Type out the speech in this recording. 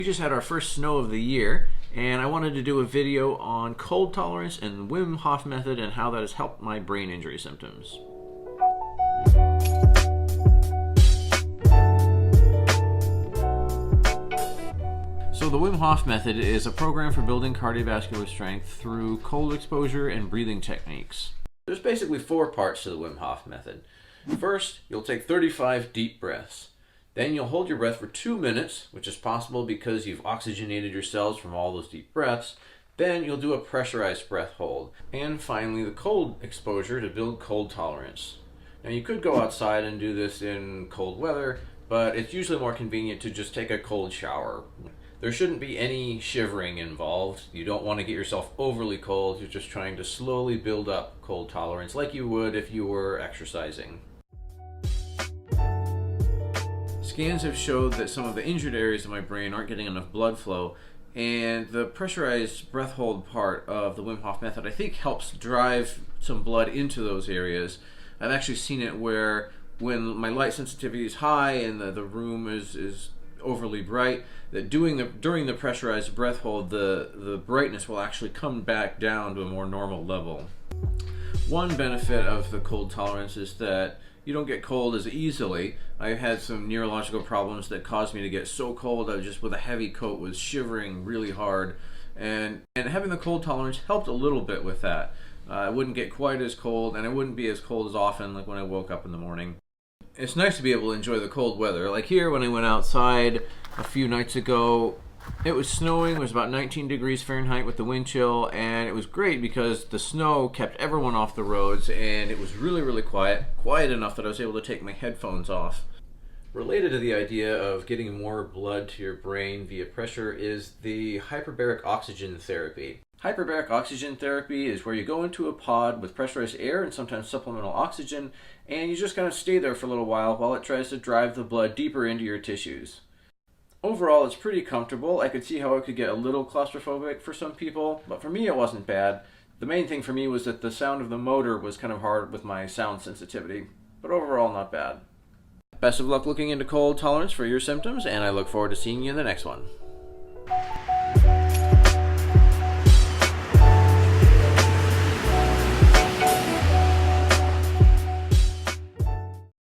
We just had our first snow of the year, and I wanted to do a video on cold tolerance and Wim Hof method and how that has helped my brain injury symptoms. So the Wim Hof method is a program for building cardiovascular strength through cold exposure and breathing techniques. There's basically 4 parts to the Wim Hof method. First, you'll take 35 deep breaths. Then you'll hold your breath for 2 minutes, which is possible because you've oxygenated your cells from all those deep breaths. Then you'll do a pressurized breath hold. And finally, the cold exposure to build cold tolerance. Now you could go outside and do this in cold weather, but it's usually more convenient to just take a cold shower. There shouldn't be any shivering involved. You don't want to get yourself overly cold. You're just trying to slowly build up cold tolerance like you would if you were exercising. Scans have showed that some of the injured areas of my brain aren't getting enough blood flow, and the pressurized breath hold part of the Wim Hof method I think helps drive some blood into those areas. I've actually seen it where when my light sensitivity is high and the room is overly bright, that during the pressurized breath hold, the brightness will actually come back down to a more normal level. One benefit of the cold tolerance is that you don't get cold as easily. I had some neurological problems that caused me to get so cold I just with a heavy coat was shivering really hard, and having the cold tolerance helped a little bit with that. I wouldn't get quite as cold, and I wouldn't be as cold as often like when I woke up in the morning. It's nice to be able to enjoy the cold weather. Like here when I went outside a few nights ago, it was snowing. It was about 19 degrees Fahrenheit with the wind chill, and it was great because the snow kept everyone off the roads, and it was really quiet enough that I was able to take my headphones off. Related to the idea of getting more blood to your brain via pressure is the hyperbaric oxygen therapy. Hyperbaric oxygen therapy is where you go into a pod with pressurized air and sometimes supplemental oxygen, and you just kind of stay there for a little while it tries to drive the blood deeper into your tissues. Overall, it's pretty comfortable. I could see how it could get a little claustrophobic for some people, but for me it wasn't bad. The main thing for me was that the sound of the motor was kind of hard with my sound sensitivity, but overall not bad. Best of luck looking into cold tolerance for your symptoms, and I look forward to seeing you in the next one.